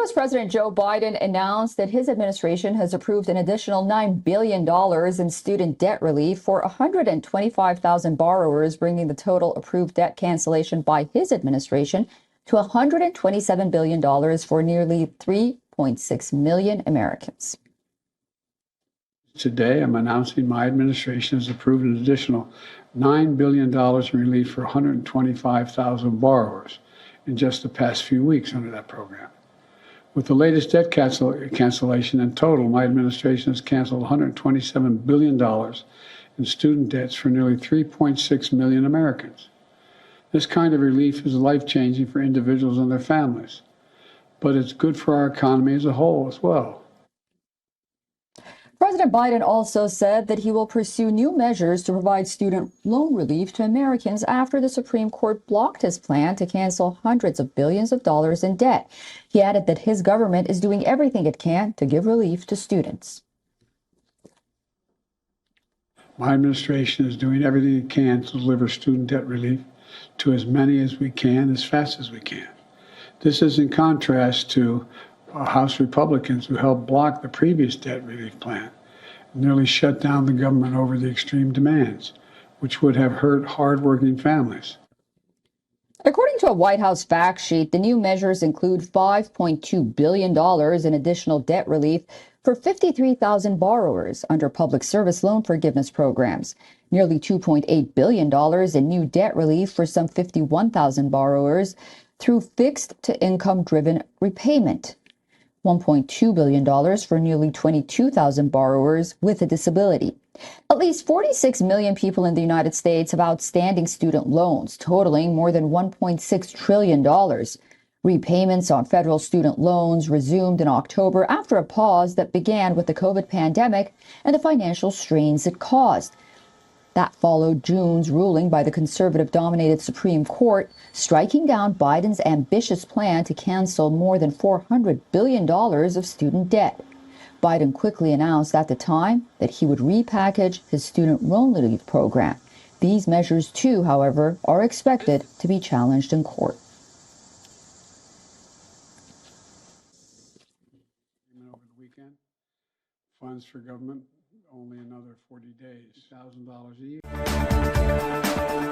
U.S. President Joe Biden announced that his administration has approved an additional $9 billion in student debt relief for 125,000 borrowers, bringing the total approved debt cancellation by his administration to $127 billion for nearly 3.6 million Americans. Today, I'm announcing my administration has approved an additional $9 billion in relief for 125,000 borrowers in just the past few weeks under that program. With the latest debt cancellation in total, my administration has canceled $127 billion in student debts for nearly 3.6 million Americans. This kind of relief is life-changing for individuals and their families, but it's good for our economy as a whole as well. President Biden also said that he will pursue new measures to provide student loan relief to Americans after the Supreme Court blocked his plan to cancel hundreds of billions of dollars in debt. He added that his government is doing everything it can to give relief to students. My administration is doing everything it can to deliver student debt relief to as many as we can, as fast as we can. This is in contrast to House Republicans who helped block the previous debt relief plan and nearly shut down the government over the extreme demands, which would have hurt hardworking families. According to a White House fact sheet, the new measures include $5.2 billion in additional debt relief for 53,000 borrowers under public service loan forgiveness programs, nearly $2.8 billion in new debt relief for some 51,000 borrowers through fixed-to-income-driven repayment, $1.2 billion for nearly 22,000 borrowers with a disability. At least 46 million people in the United States have outstanding student loans, totaling more than $1.6 trillion. Repayments on federal student loans resumed in October after a pause that began with the COVID pandemic and the financial strains it caused. That followed June's ruling by the conservative-dominated Supreme Court, striking down Biden's ambitious plan to cancel more than $400 billion of student debt. Biden quickly announced at the time that he would repackage his student loan relief program. These measures, too, however, are expected to be challenged in court. Over the weekend, funds for government only another 40 days, $1,000 a year.